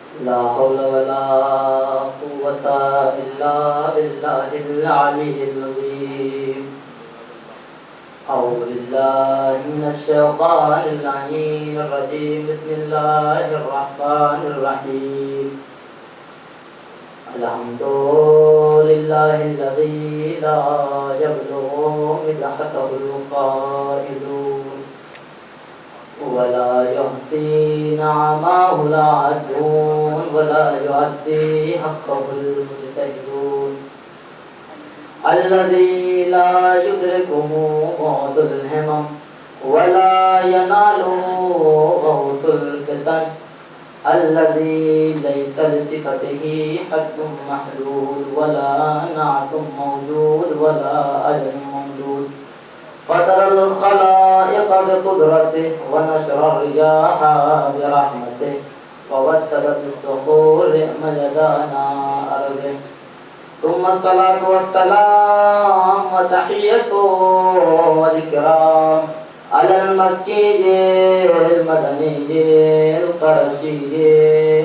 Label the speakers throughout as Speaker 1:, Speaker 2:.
Speaker 1: لا حول ولا قوة إلا بالله العلي العظيم. أعوذ بالله من الشيطان اللعين الرجيم. بسم الله الرحمن الرحيم. الحمد لله الذي لا يبلغ مدحته القائلون ولا يحصي نعماه العادون ولا يؤدي حقه المجتهدون. الذي لا يدركه بعد الهمم ولا يناله غوث الفتن. الذي ليس لصفته حد محدود ولا نعت موجود ولا أجل ممدود. فطر الخلائق بقدرته ونشر الرياح برحمته ووتد بالصخور مجدانا أرضه. ثم الصلاة والسلام وتحية والإكرام على المكي المدني القرشي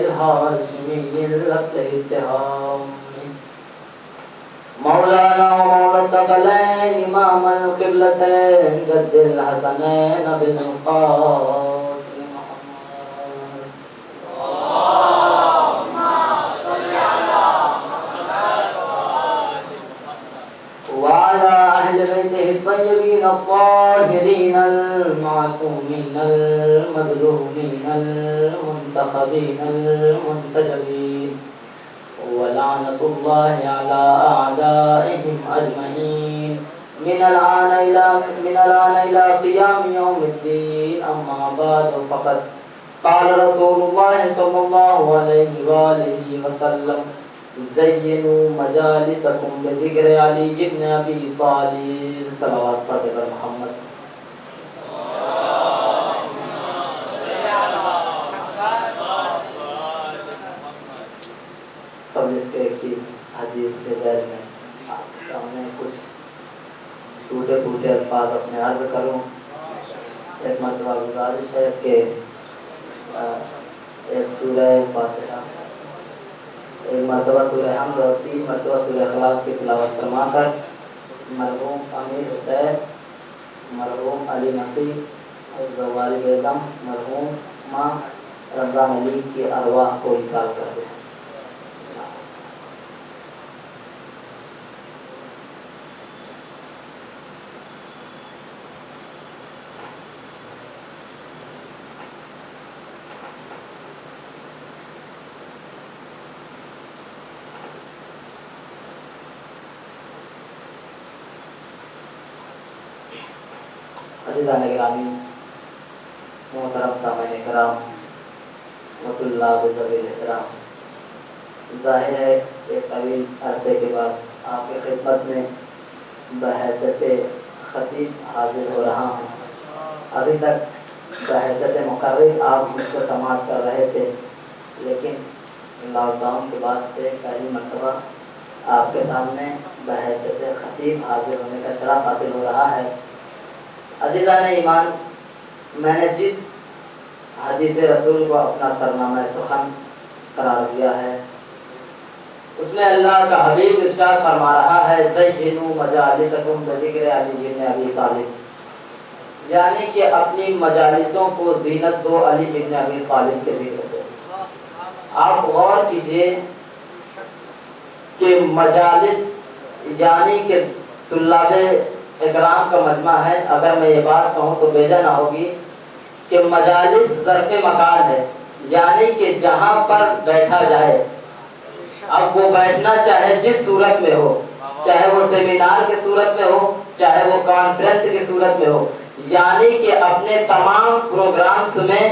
Speaker 1: الهاشمي الاتهام مولانا ومولى الثقلين إمام القبلتين جد الحسنين بالقاسم محمد. اللهم صل على محمد وعلى أهل بيته الطيبين الطاهرين المعصومين المظلومين المنتخبين المنتجبين. ولعنة الله على أعدائهم أجمعين من الآن إلى قيام يوم الدين. أما بعد فقد قال رسول الله صلى الله عليه وآله وسلم زينوا مجالسكم بذكر علي بن أبي طالب. صلوات پڑھ کر محمد. اب اس کے حدیث کے ذیل میں آپ کے سامنے کچھ ٹوٹے پھوٹے الفاظ اپنے عرض کروں. ایک مرتبہ گزارش ہے کہ ایک سورہ فاتحہ، ایک مرتبہ سورہ حمد اور 3 مرتبہ سورہ اخلاص کی تلاوت فرما کر مرحوم امیر حسین، مرحوم علی نقی، زواری بیگم، مرحوم ماں رمضان علی کی ارواح کو ایصال کر دیں. عزیزان گرامی، محترم سامعین کرام و طلاب ذوی الاحترام، ظاہر ہے کہ طویل عرصے کے بعد آپ کی خدمت میں بحیثیت خطیب حاضر ہو رہا ہوں. ابھی تک بحیثیت مقرر آپ مجھ کو سماعت کر رہے تھے، لیکن لاک ڈاؤن کے بعد سے پہلی مرتبہ آپ کے سامنے بحیثیت خطیب حاضر ہونے کا شرف حاصل ہو رہا ہے. عزیزان ایمان، میں نے جس حدیث رسول کو اپنا سرنامہ سخن قرار دیا ہے، اس میں اللہ کا حبیب ارشاد فرما رہا ہے زینوا مجالسکم بذکر علی بن ابی طالب، یعنی کہ اپنی مجالسوں کو زینت دو علی بن ابی طالب کے ذکر سے. آپ غور کیجئے کہ مجالس یعنی کہ طلاب اکرام کا مجمع ہے. اگر میں یہ بات کہوں تو بیجا نہ ہوگی کہ مجالس ظرف مکان ہے، یعنی کہ جہاں پر بیٹھا جائے. اب وہ بیٹھنا چاہے جس صورت میں ہو، چاہے وہ سیمینار کی صورت میں ہو، چاہے وہ کانفرنس کی صورت میں ہو، یعنی کہ اپنے تمام پروگرامز میں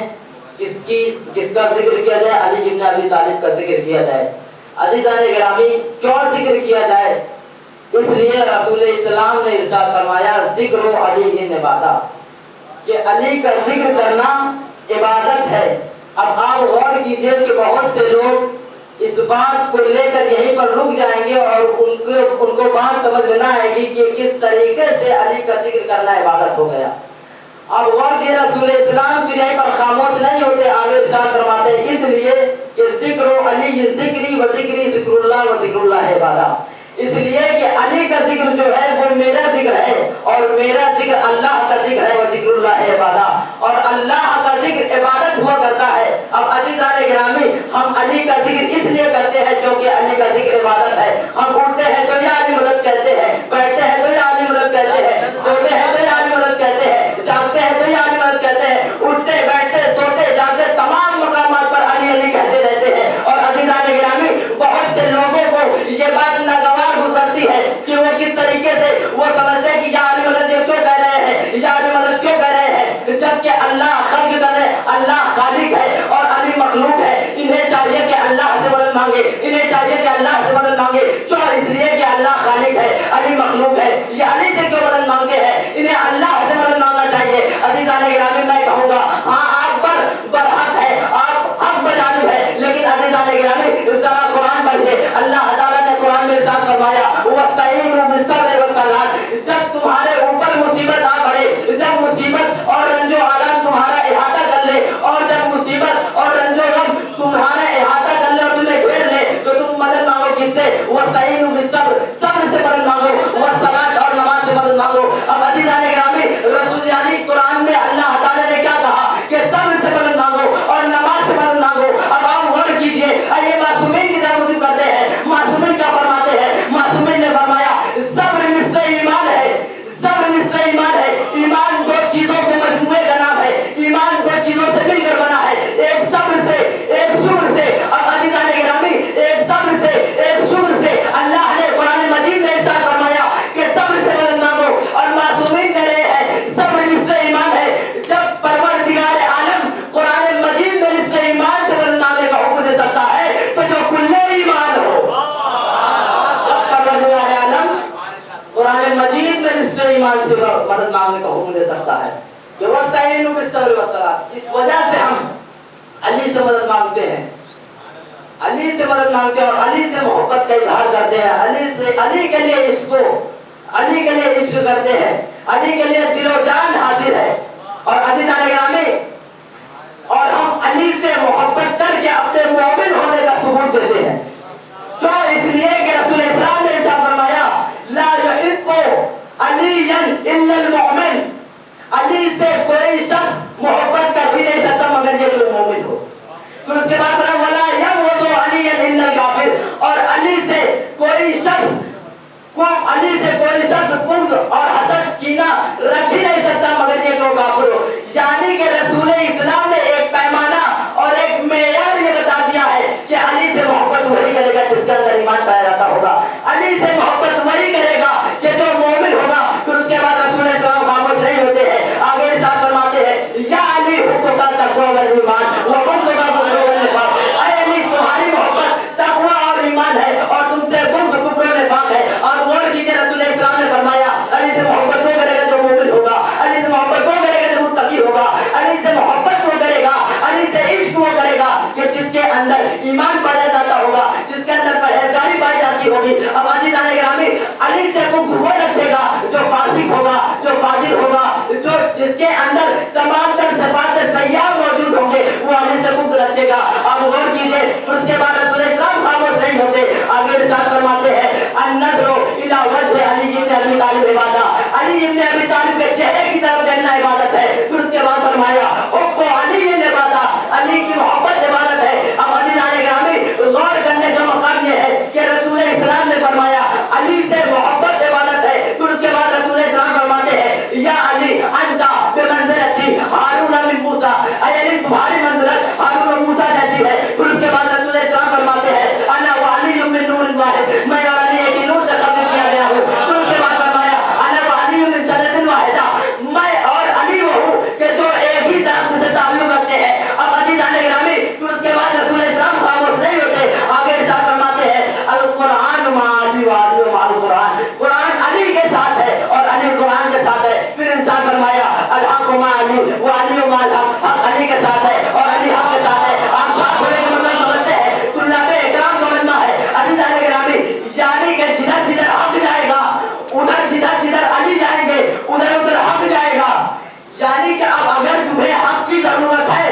Speaker 1: کس کا ذکر کیا جائے؟ علی بن ابی طالب کا ذکر کیا جائے. عزیزان گرامی، کیوں ذکر کیا جائے؟ اس لیے رسول اسلام نے ارشاد فرمایا ذکر علی عبادہ، کہ علی کا ذکر کرنا عبادت ہے. اب آپ غور کیجئے کہ بہت سے لوگ اس بات کو لے کر یہیں پر رک جائیں گے اور ان کو بات سمجھ میں نہ آئے گی کہ کس طریقے سے علی کا ذکر کرنا عبادت ہو گیا. اب وقت یہ رسول اسلام پھر یہیں پر خاموش نہیں ہوتے، آگے ارشاد فرماتے ہیں اس لیے کہ ذکر علی ذکری و ذکری ذکر اللہ و ذکر اللہ عبادہ، اس لیے کہ علی کا ذکر جو ہے وہ میرا ذکر ہے اور میرا ذکر اللہ کا ذکر ہے، وہ ذکر اللہ عبادہ، اور اللہ کا ذکر عبادت ہوا کرتا ہے۔ اب عزیزان گرامی ہم علی کا ذکر اس لیے کرتے ہیں چونکہ علی کا ذکر عبادت ہے۔ ہم اٹھتے ہیں تو یا علی مدد کہتے ہیں، بیٹھتے ہیں تو یا علی مدد کہتے ہیں، سوتے ہیں تو یا علی مدد کہتے ہیں، جاگتے ہیں تو یا علی مدد کہتے ہیں، اٹھتے بیٹھتے سوتے جاگتے تمام مقامات پر علی علی کہتے رہتے ہیں۔ اور عزیزان گرامی بہت سے لوگوں کو یہ بات ناگوار گزرتی ہے کہ وہ کس طریقے سے وہ سمجھتے ہیں کہ یا علی مدد یہ کیوں کہہ رہے ہیں، یا علی مدد کیوں کہہ رہے ہیں، جبکہ اللہ خلق کر رہے، اللہ خالق ہے اور علی مخلوق ہے۔ انہیں چاہیے کہ اللہ سے مدد مانگے، انہیں چاہیے کہ اللہ سے مدد مانگے، کیوں؟ اس لیے کہ اللہ خالق ہے، علی مخلوق ہے، یہ علی سے کیوں مدد مانگتے ہیں؟ انہیں اللہ سے مدد مانگنا چاہیے۔ عزیزان گرامی میں کہوں گا ہاں آپ پر برحق ہے، آپ حق بجانب ہے، لیکن عزیزان گرامی ذرا قرآن پڑھیے۔ اللہ تعالیٰ نے قرآن میں ارشاد فرمایا وَاسْتَعِینُوا بِالصَّبْرِ وَالصَّلَاةِ، جب تمہارے اوپر مصیبت آ پڑے، جب مصیبت اور رنج و آلام تمہارا احاطہ کر لے، اور جب مصیبت اور رنج و غم تمہارا احاطہ کر لے اور تمہیں گھیر لے، تو تم مدد مانگو کس سے؟ وَاسْتَعِینُوا بِالصَّبْرِ، صبر سے مدد مانگو، وَالصَّلَاةِ اور نماز سے مدد مانگو۔ اب عزیزان گرامی رسول یعنی قرآن میں اللہ تعالیٰ نے کیا کہا کہ صبر سے مدد مانگو اور نماز سے مدد مانگو۔ اب آپ غور کیجئے، یہ معصومین کی طرف رجوع کرتے ہیں۔ معصومین کیا فرماتے ہیں؟ معصومین نے فرمایا صبر نصف ایمان ہے، صبر نصف ایمان ہے۔ ایمان دو چیزوں کے مجموعے کا نام ہے، ایمان دو چیزوں سے مل کر بنا ہے، ایک صبر سے ایک شکر سے۔ اب عزیزان گرامی ایک صبر سے ایک شکر سے اللہ نے قرآن مجید میں ارشاد فرمایا کہ صبر سے مدد مانگو، اور معصومین کہہ رہے ہیں صبر نصف ایمان ہے۔ جب پروردگار عالم قرآن مجید میں نصف ایمان سے مدد مانگنے کا حکم دے سکتا ہے تو جو کل ایمان ہو، پروردگار عالم قرآن مجید میں نصف ایمان سے مدد مانگنے کا حکم دے سکتا ہے کہ وَاسْتَعِینُوا بِالصَّبْرِ وَالصَّلَاةِ۔ اس وجہ سے ہم علی سے مدد مانگتے ہیں، علی سے مدد مانگتے ہیں اور علی سے محبت کا اظہار کرتے ہیں، علی کے لیے عشق کو، علی کے لیے عشق کرتے ہیں، علی کے لیے دل و جان حاضر ہے۔ اور عزیزان گرامی اور ہم علی سے محبت کر کے اپنے مومن ہونے کا ثبوت دیتے ہیں، کیوں؟ اس لیے کہ رسول اسلام نے ارشاد فرمایا لا يحب علیا الا المؤمن، علی سے کوئی شخص محبت کر ہی نہیں سکتا مگر یہ کوئی مومن ہو۔ پھر اس کے بعد فرمایا ولا يبغض علیا الا الکافر، اور علی سے کوئی شخص بغض اور حسد کینہ رکھ ہی نہیں سکتا مگر یہ کہ وہ کافر ہو۔ یعنی کہ رسول اسلام نے ایک پیمانہ اور ایک معیار یہ بتا دیا ہے کہ علی سے محبت وہی کرے گا جس کے اندر ایمان پایا جاتا ہوگا، علی سے محبت وہی کرے گا کہ جو مومن ہوگا۔ پھر اس کے بعد رسول اسلام خاموش نہیں ہوتے ہیں، آگے ارشاد فرماتے ہیں یا علی حبک التقوی والایمان وبغضک الکفر والنفاق، اے علی تمہاری محبت تقوی اور ایمان ہے اور تم سے بغض کفر و نفاق ہے۔ اور غور کیجئے رسول اسلام نے فرمایا علی سے محبت وہ کرے گا جو مومن ہوگا، علی سے محبت وہ کرے گا جو متقی ہوگا، علی سے محبت وہ کرے گا، علی سے عشق وہ کرے گا کہ جس کے اندر ایمان پایا جاتا ہوگا، جس کے اندر پرہیزگاری پائی جاتی ہوگی۔ اب عزیزان گرامی علی سے بغض وہ رکھے گا جو فاسق ہوگا، جو فاجر ہوگا، جو جس کے اندر تمام تر صفات سیئہ موجود ہوں گے، وہ علی سے بغض رکھے گا۔ اب غور کیجئے پھر اس کے بعد رسول اسلام خاموش نہیں ہوتے، آگے ارشاد فرماتے ہیں النظر الی وجہ علی بن ابی طالب عبادہ، علی بن ابی طالب کے چہرے کی طرف دیکھنا عبادت ہے۔ پھر اس کے بعد فرمایا حب علی عبادہ، علی کی محبت عبادت ہے۔ اب عزیزان گرامی غور کرنے کا مقام یہ ہے کہ رسول اسلام نے فرمایا علی سے محبت عبادت ہے۔ پھر اس کے بعد رسول اسلام فرماتے ہیں یا علی انت بمنزلتی ہارون من موسیٰ، اے علی تمہاری منزلت ہارون و موسیٰ جیسی ہے۔ پھر اس کے بعد رسول اسلام فرماتے ہیں انا وعلی من نور واحد، میں اور علی ایک ہی نور سے خلق کیا گیا ہوں۔ پھر اس کے بعد فرمایا انا وعلی من شجرۃ واحدہ، میں اور علی وہ ہوں کہ جو ایک ہی درخت سے تعلق رکھتے ہیں۔ اب عزیزان گرامی پھر اس کے بعد رسول اسلام خاموش نہیں ہوتے، آگے ارشاد فرماتے ہیں القرآن مع علی وعلی مع القرآن، قرآن علی کے ساتھ ہے اور علی قرآن کے ساتھ ہے۔ پھر ارشاد فرمایا الحق مع علی وعلی مع الحق، حق علی کے ساتھ ہے اور علی حق کے ساتھ ہے۔ آپ ساتھ ہونے کا مطلب سمجھتے ہیں؟ طلاب اکرام کا بننا ہے عزیزان گرامی، یعنی کہ جدھر جدھر حق جائے گا ادھر، جدھر جدھر علی جائیں گے ادھر ادھر حق جائے گا، یعنی کہ تمہیں حق کی ضرورت ہے،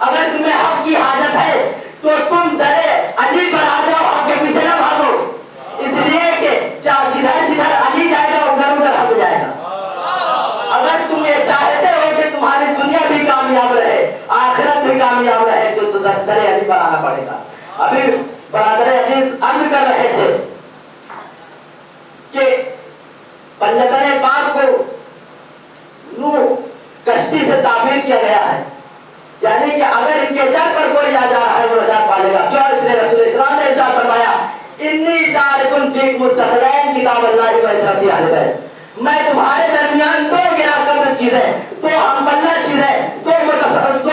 Speaker 1: اگر تمہیں حق کی حاجت ہے تو تم درے علی پر آ جاؤ، حق کے پیچھے نہ بھاگو، اس لیے کہ جدھر جدھر علی جائے گا ادھر ادھر حق جائے گا۔ اگر تم یہ چاہتے ہو کہ تمہاری دنیا بھی کامیاب رہے، آخرت بھی کامیاب رہے، تو درے علی پر آنا پڑے گا۔ ابھی برادر عزیز عرض کر رہے تھے کہ پنجتن پاک کو نوح کشتی سے تعبیر کیا گیا ہے، یعنی کہ اگر ان کے در پر کوئی آ جا رہا ہے وہ نجات پالے گا۔ کیوں؟ اس لیے رسول اسلام نے ارشاد فرمایا انی تارکن فیکم الثقلین کتاب اللہ و عترتی اہل بیت، میں تمہارے درمیان دو گرا قدر چیزیں، دو ہم پلہ چیزیں، دو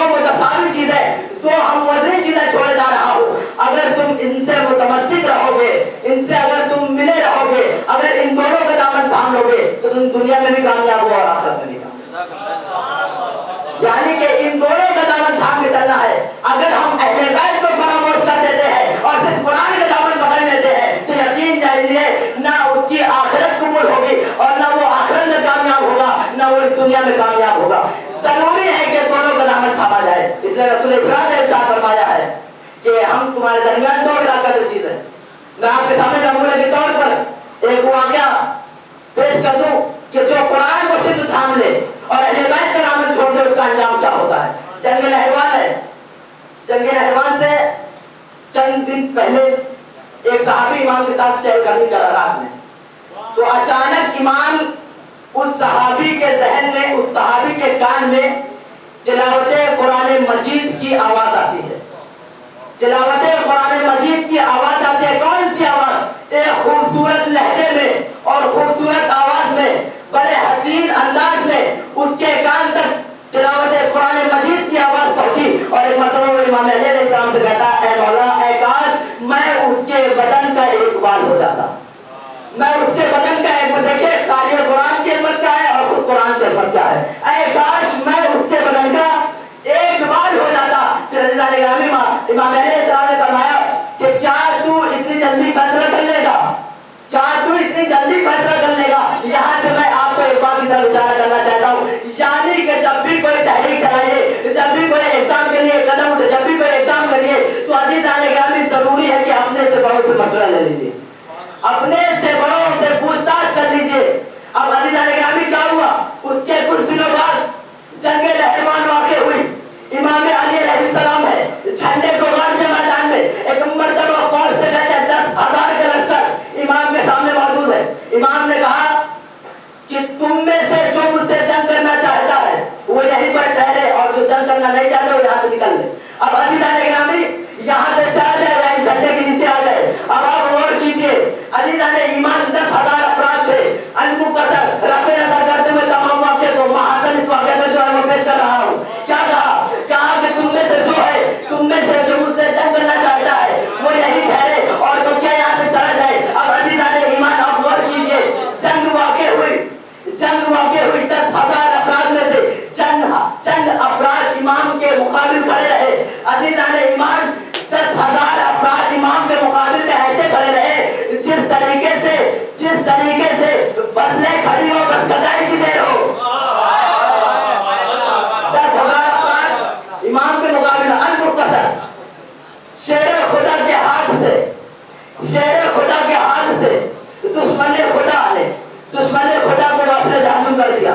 Speaker 1: متساوی چیزیں، دو ہم وزنی چیزیں چھوڑے جا رہا ہوں، اگر تم ان سے متمسک رہو گے، ان سے اگر تم ملے رہو گے، اگر ان دونوں کا دامن تھام لو گے تو تم دنیا میں بھی کامیاب ہو اور آخرت میں بھی کامیاب۔ یعنی کہ ان دونوں کا دامن تھام کے چلنا ہے۔ اگر ہم اہل بیت کو فراموش کر دیتے ہیں اور صرف قرآن کا دامن پکڑ لیتے ہیں تو یقین جانیے نہ اس کی آخرت قبول ہوگی اور نہ وہ آخرت میں کامیاب ہوگا، نہ وہ اس دنیا میں کامیاب ہوگا۔ ضروری ہے کہ دونوں کا دامن تھاما جائے۔ اس لیے رسول اسلام نے ارشاد فرمایا ہے کہ ہم تمہارے درمیان دو گرا قدر چیز ہے۔ میں آپ کے سامنے نمونے کے طور پر ایک واقعہ پیش کر دوں کہ جو قرآن کو صرف تھام لے اور اہل بیت کا دامن چھوڑ دے اس کا انجام کیا ہوتا ہے۔ جنگ نہروان ہے۔ جنگ نہروان سے چند دن پہلے ایک صحابی امام کے ساتھ چہل قدمی کر رہا رات میں، تو اچانک امام اس صحابی کے ذہن میں، اس صحابی کے کان میں تلاوت قرآن مجید کی آواز آتی ہے۔ تلاوت قرآن مجید کی آواز آتی ہے۔ کون سی آواز؟ ایک خوبصورت لہجے میں اور خوبصورت آواز میں، بڑے حسین انداز میں اس کے کان تک تلاوت قرآن مجید کی آواز پہنچی اور ایک مرتبہ وہ امام علیہ السلام سے کہتا اے مولا، اے کاش میں اس کے بدن کا ایک بال ہو جاتا، میں اس کے بدن کا ایک بال، دیکھیں قاری قرآن کی عظمت کیا ہے اور خود قرآن کی عظمت کیا ہے، اے کاش میں اس کے بدن کا ایک بال ہو جاتا۔ پھر عزیزان گرامی امام علیہ السلام نے فرمایا کہ کیا تو اتنی جلدی فیصلہ کر لے گا، کیا تو اتنی جلدی فیصلہ کر لے گا؟ یہاں سے میں آپ کو ایک بات کی طرف اشارہ کرنا چاہتا ہوں، یعنی کہ جب بھی کوئی تحریک چلائیے، جب بھی کوئی اقدام کے لیے قدم اٹھے، جب بھی کوئی اقدام کریے تو عزیزان گرامی ضروری ہے کہ اپنے سے بڑوں سے مشورہ لے لیجیے، اپنے سے بڑوں سے پوچھ تاچھ کر لیجیے۔ اب عزیزان گرامی کیا ہوا؟ اس کے کچھ دنوں بعد جنگ نہروان واقع ہوئی۔ امام علی علیہ السلام ہے جھنڈے کو گاڑ کے میدان میں، ایک مرتبہ فوج سے کہتے ہیں 10,000 کا لشکر امام کے سامنے موجود ہے۔ امام نے کہا کہ تم میں سے جو مجھ سے جنگ کرنا چاہتا ہے وہ یہیں پر ٹھہرے اور جو جنگ کرنا نہیں چاہتا وہ یہاں سے نکل لے۔ اب عزیزان گرامی یہاں سے چلا جائے یا جھنڈے کے نیچے آ جائے۔ اب آپ غور کیجئے، عزیزان ایمان 10,000 افراد تھے، المقتصر رفع نظر کرتے ہوئے تمام واقعے کو محاصر اس واقعے میں جو ہے وہ پیش کر رہا ہوں۔ کیا کہا کہ تم میں سے جو ہے، تم میں سے جو مجھ سے جنگ کرنا چاہتا ہے وہ یہی ٹھہرے اور تو کیا یہاں سے چلا جائے۔ اب عزیزان ایمان آپ غور کیجئے، جنگ واقع ہوئی، 10,000 افراد میں سے چند افراد امام کے مقابل کھڑے رہے۔ عزیزان ایمان 10,000 افراد امام کے مقابل میں ایسے کھڑے رہے جس طریقے سے فصلیں کھڑی ہو بس کٹائی کی دیر ہو۔ 10,000 افراد امام کے مقابل المختصر شیر خدا کے ہاتھ سے دشمن خدا کو واصل جہنم کر دیا۔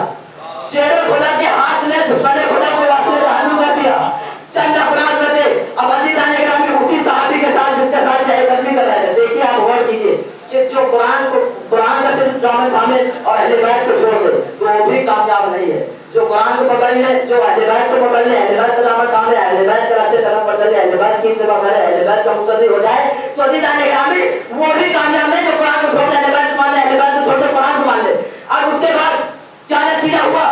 Speaker 1: شیر خدا کے ہاتھ نے دشمن خدا کو واصل جہنم کر دیا۔ چند افراد بچے۔ اب عزیزان گرامی اسی صحابی کے ساتھ جس کے ساتھ چہل قدمی کر رہے تھے، دیکھیے آپ غور کیجئے کہ جو قرآن کا صرف دامن تھامے اور اہل بیت کو چھوڑ دے تو وہ بھی کامیاب نہیں ہے۔ جو قرآن کو پکڑ لے، جو اہل بیت کو پکڑ لے، اہل بیت کا دامن تھام لے، اہل بیت کے راستے قدم پر چلے، اہل بیت کی اتباع کرے، اہل بیت کا مقتدی ہو جائے تو عزیزان گرامی وہ بھی کامیاب نہیں جو قرآن کو چھوڑ دے، اہل بیت کو مان لے، اہل بیت کو چھوڑ دے قرآن کو مان لے۔ اب اس کے بعد کیا نتیجہ ہوا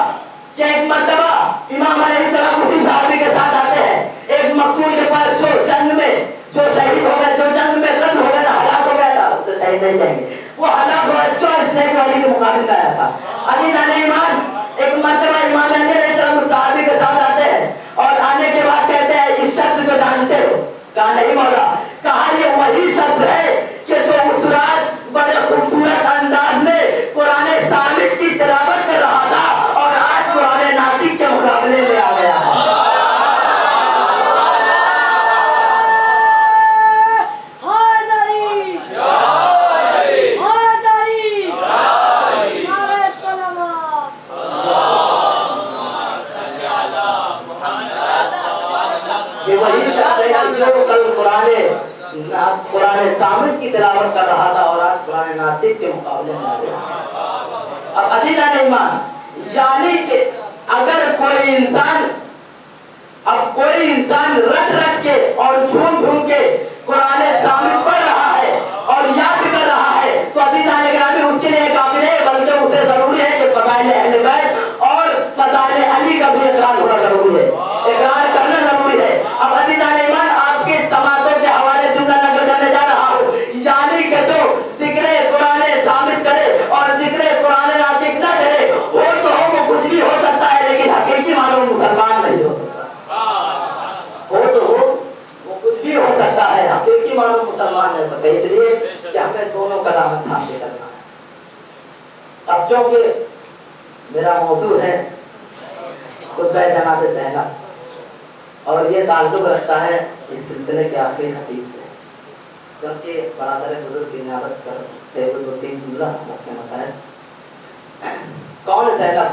Speaker 1: کہ ایک مرتبہ امام علیہ السلام اسی صحابی کے ساتھ آتے ہیں، ایک مقتول کے پاس جو جنگ میں جو شہید ہو گیا، جو جنگ میں قتل ہو گیا تھا، ہلاک ہو گیا تھا، اسے شہید نہیں کہیں گے، وہ ہلاک ہوا کیوں؟ اس نے علی کے مقابل میں آیا تھا۔ عزیزان ایمان ایک مرتبہ امام علی علیہ السلام اس صحابی کے ساتھ آتے ہیں اور آنے کے بعد کہتے ہیں اس شخص کو جانتے ہو؟ کہا نہیں مولا۔ کہا یہ وہی شخص ہے کہ جو اس رات بڑے خوبصورت انداز میں قرآن صامت کی تلاوت کر رہا تھا اور آج قرآن ناطق کے مقابلے میں آ گیا۔ کہ وہی شخص ہے جو کل قرآن صامت کی تلاوت کر رہا تھا اور آج قرآن ناطق کے مقابلے میں آ گیا۔ اب عزیزان ایمان، یعنی کہ اگر کوئی انسان رٹ رٹ کے اور جھوم جھوم کے قرآن صامت پڑھ رہا ہے اور یاد کر رہا ہے تو عزیزان گرامی اس کے لیے کافی نہیں، بلکہ اسے ضروری ہے کہ فضائل اہل بیت اور فضائل علی کا بھی اقرار ہونا ضروری ہے، اقرار کرنا ضروری ہے۔ اب عزیزان ایمان، آپ کے سماعتوں کے حوالے جملہ نقل کرنے جا رہا ہوں، یعنی کہ جو ذکر قرآن صامت کرے اور ذکر قرآن ناطق نہ کرے، وہ تو ہو وہ کچھ بھی ہو سکتا ہے لیکن حقیقی معنوں میں مسلمان نہیں ہو سکتا۔ وہ تو ہو وہ کچھ بھی ہو سکتا ہے، حقیقی معنوں میں مسلمان نہیں ہو سکتا۔ اس لیے کہ ہمیں دونوں کا دامن تھام کے چلنا ہے۔ اب چونکہ میرا موضوع ہے خطبہ جناب زینب اور یہ تعلق رکھتا ہے اس سلسلے کے آخری خطیب سے، کیونکہ برادر بزرگ کی نیابت کر تیبل و تین جملہ کے مسائل۔ کون زینب؟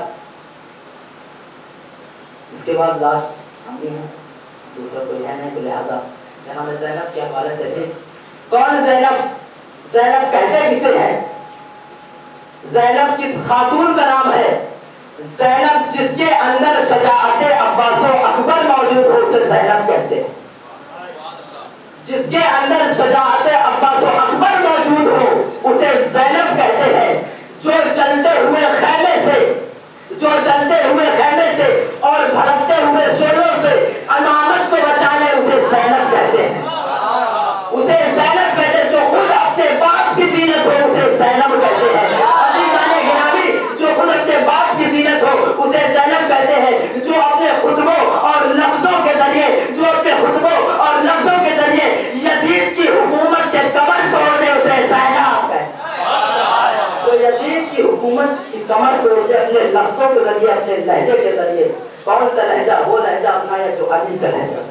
Speaker 1: اس کے بعد لاسٹ ہم ہی ہیں، دوسرا کوئی ہے نہیں، تو لہٰذا جناب زینب کے حوالے سے بھی کون زینب؟ زینب کہتے کسے ہیں؟ زینب کس خاتون کا نام ہے؟ زینب جس کے اندر شجاعت عباس و اکبر موجود ہو اسے زینب کہتے ہیں۔ جس کے اندر شجاعت عباس و اکبر موجود ہو اسے زینب کہتے ہیں۔ جو چلتے ہوئے خیمے سے اور بھڑکتے ہوئے شعلوں سے امامت کو بچا لے اسے زینب کہتے ہیں۔ اسے زینب کہتے ہیں۔ جو خود اپنے باپ کی زینت ہو اسے زینب کہتے ہیں۔ عزیزان گرامی، جو خود اپنے باپ کی زینت ہو اسے زینب کہتے ہیں۔ جو اپنے خطبوں اور لفظوں کے ذریعے یزید کی حکومت کے کمر توڑ دے اسے زینب کہتے ہیں۔ جو یزید کی حکومت کی کمر توڑ دے اپنے لفظوں کے ذریعے، اپنے لہجے کے ذریعے، کون سا لہجہ؟ وہ لہجہ اپنا یا جو علی کا لہجہ،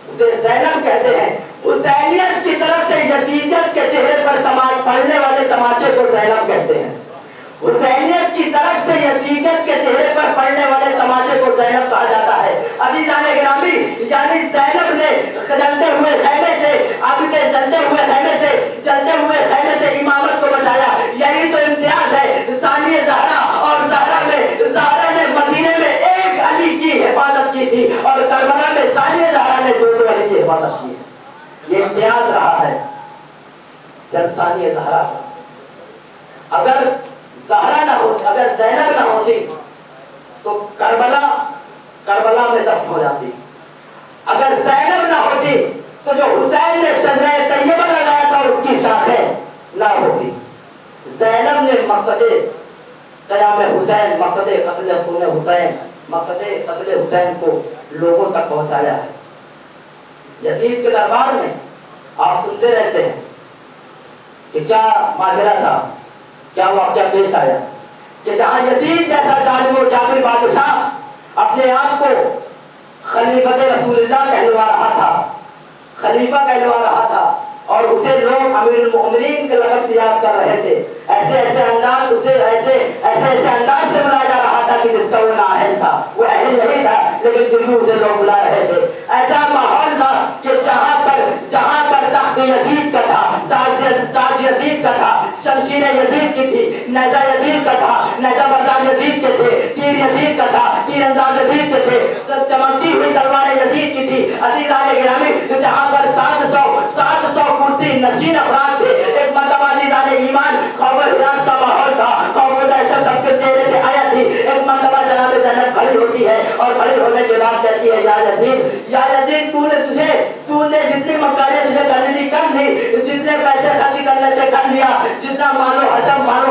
Speaker 1: اسے زینب کہتے ہیں۔ حسینیت کی طرف سے یزیدیت کے چہرے پر پڑنے والے تماچے کو زینب کہتے ہیں۔ حسینیت کی طرف سے یزیدیت کے چہرے پر پڑنے والے تماچے کو زینب کہا جاتا ہے۔ عزیزان گرامی، یعنی زینب نے چلتے ہوئے خیمے سے امامت کو بچایا۔ یہی تو امتیاز ہے ثانیہ زہرا، اور زہرا نے مدینے میں ایک علی کی حفاظت کی تھی اور کربلا میں ثانیہ زہرا نے دو علی کی حفاظت کی۔ یہ امتیاز رہا ہے جب ثانیہ زہرا، اگر زہرا نہ ہوتی، اگر زینب نہ ہوتی تو کربلا میں دفن ہو جاتی۔ اگر زینب نہ ہوتی تو جو حسین نے شجرہ طیبہ لگایا تھا اس کی شاخیں نہ ہوتی۔ زینب نے مقصد قیام حسین، مقصد قتل خون حسین، مقصد قتل حسین کو لوگوں تک پہنچایا ہے۔ یزید کے دربار میں آپ سنتے رہتے ہیں کہ کیا ماجرا تھا، کیا واقعہ پیش آیا کہ جہاں یزید جیسا ظالم و جابر بادشاہ اپنے آپ کو خلیفۃ رسول اللہ کہلوا رہا تھا اور اسے لوگ امیر المؤمنین کے لقب سے یاد کر رہے تھے، ایسے انداز سے بلایا جا رہا تھا کہ جس کا وہ نااہل تھا، وہ اہل نہیں تھا، لیکن پھر بھی اسے لوگ بلا رہے تھے۔ ایسا ماحول تھا کہ جہاں پر تخت یزید کا تھا، تاج یزید کا تھا، شمشیر یزید کی تھی، نیزہ یزید کا تھا، نیزہ بردار یزید کے تھے، تیر یزید کا تھا، تیر انداز یزید کے تھے، چمکتی ہوئی تلوار یزید کی تھی۔ عزیزان گرامی، جہاں پر 700 کرسی نشین افراد تھے، ایک مرتبہ عزیزان ایمان خوف و ہراس کا ماحول تھا، خوف و دہشت سب کے چہرے سے آیا تھی۔ ایک مرتبہ جناب زینب کھڑی ہوتی ہے اور کھڑی ہونے کے بعد کہتی ہے، یا یزید تو نے جتنی مکاریاں تجھے کرنی تھی کر لی، جتنے پیسے خرچ کرنے تھے کر لیا، جتنا مالو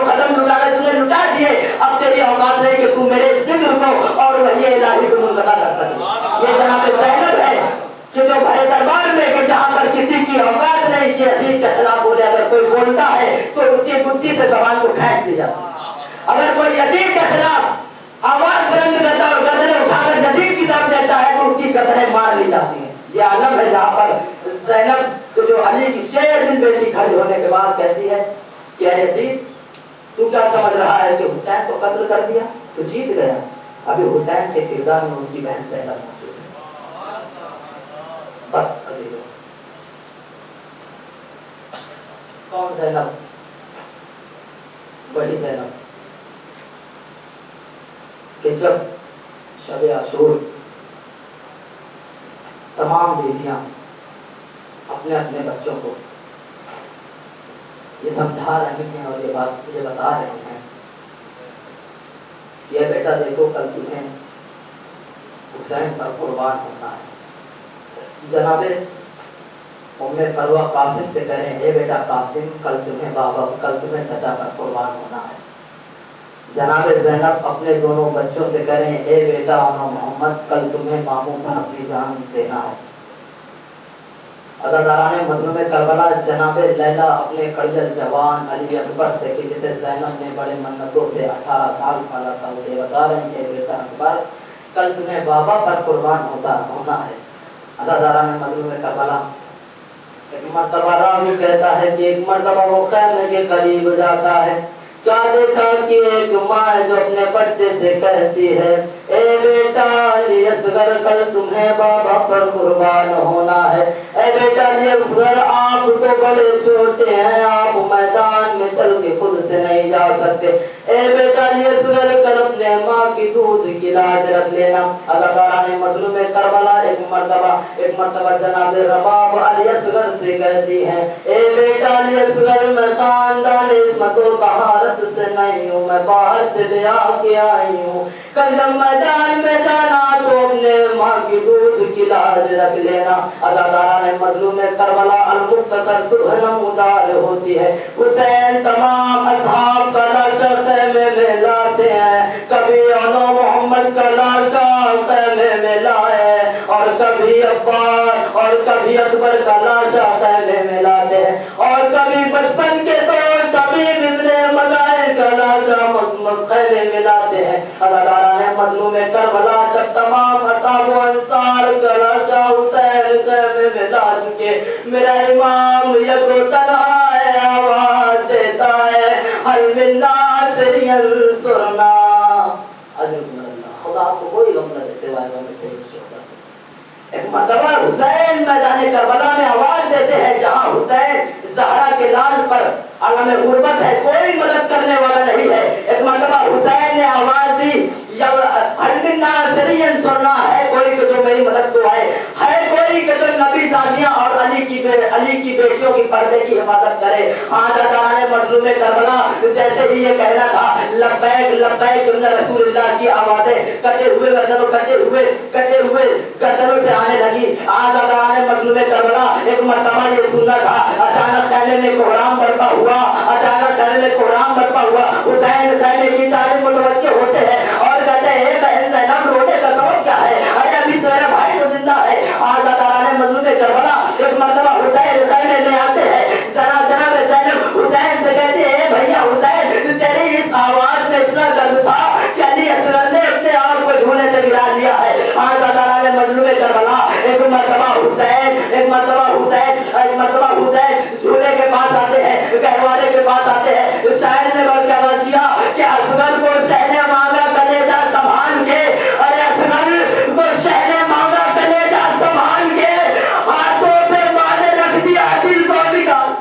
Speaker 1: قدم لٹانے تجھے لٹا دیے، اب تیری اوقات نہیں کہ تو میرے ذکر کو اور وحی الہی کو منقطع کر سکے۔ یہ جناب زینب ہے کہ جو بھرے دربار میں کہ جہاں پر کسی کی اوقات نہیں کہ یزید کے خلاف بولے، اگر کوئی بولتا ہے تو اس کی گدی سے زبان کو کھینچ دی جاتی ہے۔ اگر کوئی یزید کے خلاف آواز بلند کرتا ہے اور گردنیں اٹھا کر یزید کی طرف دیتا ہے تو اس کی گردنیں مار لی جاتی ہیں۔ یہ عالم ہے جہاں پر زینب جو علی کی شیر دل بیٹی کھڑی ہونے کے بعد کہتی ہے کہ اے یزید، تو کیا سمجھ رہا ہے کہ حسین کو قتل کر دیا تو جیت گیا؟ ابھی حسین کے کردار میں اس کی بہن زینب موجود ہے۔ بس عزیزوں، کون زینب؟ وہی زینب کہ جب شب عاشور تمام بیویاں اپنے اپنے بچوں کو یہ سمجھا رہی ہیں اور یہ بتا رہے ہیں، یہ بیٹا دیکھو کل تمہیں حسین پر قربان ہونا ہے۔ جناب ام فروہ قاسم سے کہہ رہے ہیں، اے بیٹا قاسم کل تمہیں چچا پر قربان ہونا ہے۔ جناب زینب اپنے دونوں بچوں سے کہہ رہے ہیں، اے بیٹا محمد کل تمہیں ماموں پر اپنی جان دینا ہے۔ عزاداران مظلوم کربلا جناب لیلا اپنے کڑیل جوان علی اکبر سے کہ جسے زینب نے بڑے منتوں سے 18 سال پالا تھا، اسے بتا رہے ہیں کہ بیٹا اکبر کل تمہیں بابا پر قربان ہونا ہے۔ عزاداران مظلوم کربلا ایک مرتبہ راوی کہتا ہے کہ ایک مرتبہ وہ خیمے کے قریب جاتا ہے، کیا دیکھا کہ ایک ماں جو اپنے بچے سے کہتی ہے، اے بیٹا علی اصغر کل تمہیں بابا پر قربان ہونا ہے۔ اے بیٹا علی اصغر آپ تو بڑے چھوٹے ہیں، آپ میدان میں چل کے خود سے نہیں جا سکتے، اے بیٹا علی اصغر کل اپنے ماں کی دودھ کی لاج رکھ لینا۔ عزاداران مظلوم کربلا ایک مرتبہ جناب رباب علی اصغر سے کہتی ہیں، اے بیٹا علی اصغر میں خاندان عصمت و طہارت سے نہیں ہوں، میں باہر سے بیاہ کے آئی ہوں، کل جب میدان میں جانا تو اپنے ماں کی دودھ کی لاج رکھ لینا۔ عزاداران مظلوم کربلا المختصر صبح نمودار ہوتی ہے، حسین تمام اصحاب کا لاشا خیمے میں لاتے ہیں، کبھی انو محمد کا لاشا خیمے میں لائے اور کبھی عباس اور کبھی اکبر کا لاشا خیمے میں لاتے ہیں، اور کبھی بچپن کے دوست کبھی ابن مظاہر کا لاشا خیمے میں لاتے ہیں۔ عزاداران مظلوم کربلا جب تمام اصحاب و انصار کا لاشا حسین خیمے میں لا چکے، میرا امام یکو تنہا ہے آواز دیتا ہے، حل من ناصر ینصرنا۔ خدا آپ کو کوئی غم نہ دے سوائے غم سے ایک مرتبہ حسین میدان کربلا میں آواز دیتے ہیں، جہاں حسین زہرا کے لال پر عالم غربت ہے، کوئی مدد کرنے والا نہیں ہے، ایک مرتبہ حسین نے آواز دی، حل من ناصر ینصرنا، ہے کوئی کہ جو میری مدد کو آئے، ہے کوئی کہ جو نبی زادیاں اور علی کی بیٹیوں کی پردے کی حفاظت کرے۔ ہاں عزاداران مظلوم کربلا جیسے ہی یہ کہنا تھا، لبیک لبیک ان رسول اللہ کی آوازیں کٹے ہوئے گردنوں سے آنے لگی۔ عزاداران مظلوم کربلا ایک مرتبہ یہ سننا تھا، اچانک خیمے میں کوہرام برپا ہوا، حسین خیمے کی جانب متوجہ ہوتے ہیں اور کہتے ہیں، اے بہن زینب رونے کا سبب کیا ہے؟ ارے ابھی تیرا بھائی تو زندہ ہے۔ عزاداران مظلوم کربلا ایک مرتبہ حسین خیمے میں آتے ہیں، جناب زینب حسین سے کہتے ہیں، بھیا حسین تیری اس آواز میں اتنا درد تھا کہ علی اصغر نے اپنے آپ کو جھولے سے گرا لیا ہے۔ عزاداران مظلوم کربلا ایک مرتبہ حسین جھولے کے پاس آتے ہیں، گہوارے کے پاس آتے ہیں، شاعر نے بڑھ کے آواز دیا کہ اصغر کو شہنے مانگا کلیجہ سنبھال کے، ارے اصغر کو شہنے مانگا کلیجہ سنبھال کے، ہاتھوں پہ ماں نے رکھ دیا دل کو نکال۔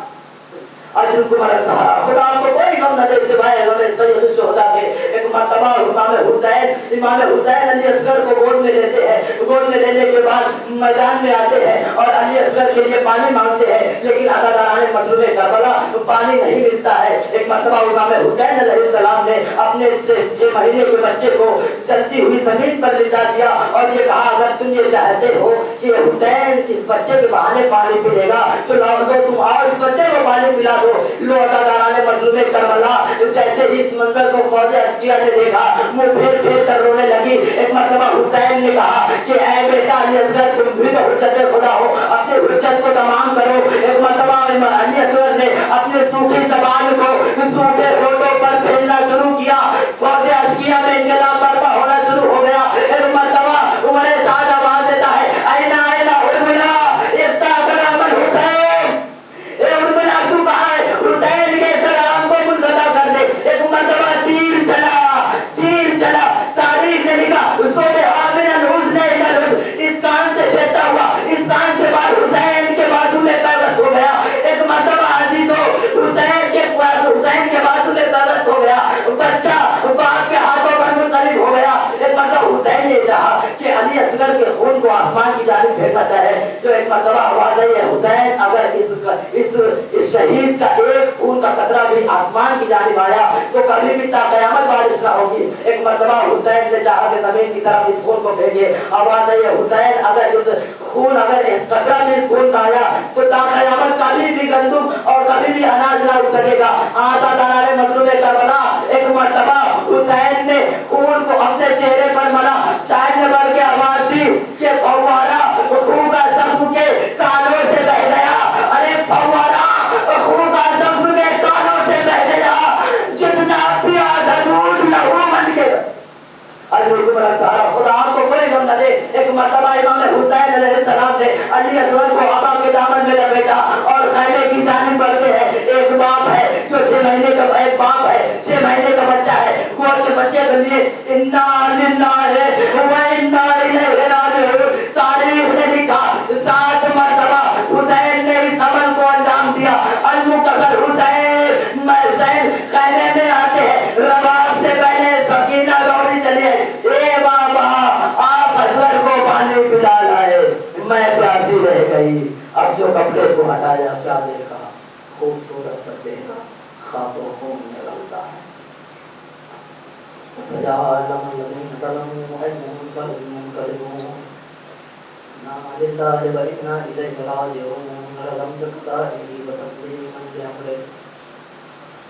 Speaker 1: اجر کو میرا سہارا، خدا آپ کو کوئی غم نہ دے سوائے غم سید الشہداء کے۔ ایک مرتبہ امام حسین علی اصغر کو گود میں لیتے ہیں، گود میں لینے کے بعد میدان میں آتے ہیں اور علی اصغر کے لیے پانی مانگتے ہیں، لیکن عزاداران مظلوم کربلا پانی نہیں ملتا ہے۔ ایک مرتبہ امام حسین علیہ السلام نے اپنے 6 مہینے کے بچے کو جلتی ہوئی زمین پر لٹا دیا اور یہ کہا، اگر تم یہ چاہتے ہو کہ حسین اس بچے کے بہانے پانی پی گا تو لاؤ تم آؤ اس بچے کو پانی پلا دو۔ لو عزاداران مظلوم کربلا جیسے ہی اس منظر کو فوج اشکیہ نے دیکھا، منہ پھیر پھیر کر رونے لگی۔ ایک مرتبہ حسین نے کہا کہ اے بیٹا علی اصغر تم بھی تو حجت خدا ہو، اپنی حجت کو تمام کرو۔ ایک مرتبہ علی اصغر نے اپنے سوکھی زبان کو سوکھے ہونٹوں پر پھیرنا شروع کیا، فوج اشکیہ میں انقلاب برپا ہونا شروع ہو گیا۔ ایک مرتبہ عمر سعد آواز دیتا ہے، اینا اینا ارملا ارتا کلام الحسین، اے ارملا تو کہاں ہے؟ حسین کے کلام کو منقطع کر دے۔ ایک مرتبہ تیر چلا، تاریخ نے لکھا، اس کو بے آمن الحزن الى الحزن، اس کان سے چھیڑتا ہوا اس کان سے علی اصغر کے خون کو آسمان کی جانب پھینکنا چاہے تو ایک مرتبہ آواز ہے حسین اگر اس شہید کا ایک خون کا قطرہ بھی آسمان کی جانب آیا تو کبھی بھی تا قیامت بارش نہ ہوگی. ایک مرتبہ حسین نے چاہا کہ زمین کی طرف اس خون کو پھینکے. آواز ہے حسین اگر اس قطرہ بھی اس خون کا آیا تو تا قیامت کبھی بھی گندم اور کبھی بھی اناج نہ اٹھ سکے گا. آزادانہ مظلوم کربلا ایک مرتبہ حسین نے خون کو اپنے چہرے پر ملا. شاید نے بڑھ کے آواز دی کہ فوارہ خون کا زخم کے کانوں سے بہ گیا. ارے فوارہ خون کا زخم کے کانوں سے بہ گیا. جتنا پیا دودھ لہو بن کے خدا آپ کو کوئی غم نہ دے. ایک مرتبہ امام حسین علیہ السلام نے علی اصغر کو عبا کے دامن میں لپیٹا اور خیمے کی جانب بڑھتے ہیں. ایک باپ ہے جو 6 مہینے کا بچہ ہے. وہ اپنے بچے کے لیے انا للہ و انا الیہ راجعون تاریخ نے لکھا 7 مرتبہ حسین نے اس عمل کو انجام دیا. المختصر حسین خیمے میں آتے ہیں. رباب سے پہلے سکینہ دوڑی چلی ہے. اے بابا آپ اصغر کو پانی پلا لائے, میں پیاسی رہ گئی. اب جو کپڑے کو ہٹایا کیا دیکھا, خوبصورت سا چہرہ خاک و خون میں رلتا ہے. سجا علم الذین ظلموا انهم منقلبون انا للہ و انا الیہ راجعون. لم تقطعه وتسلیما بأمره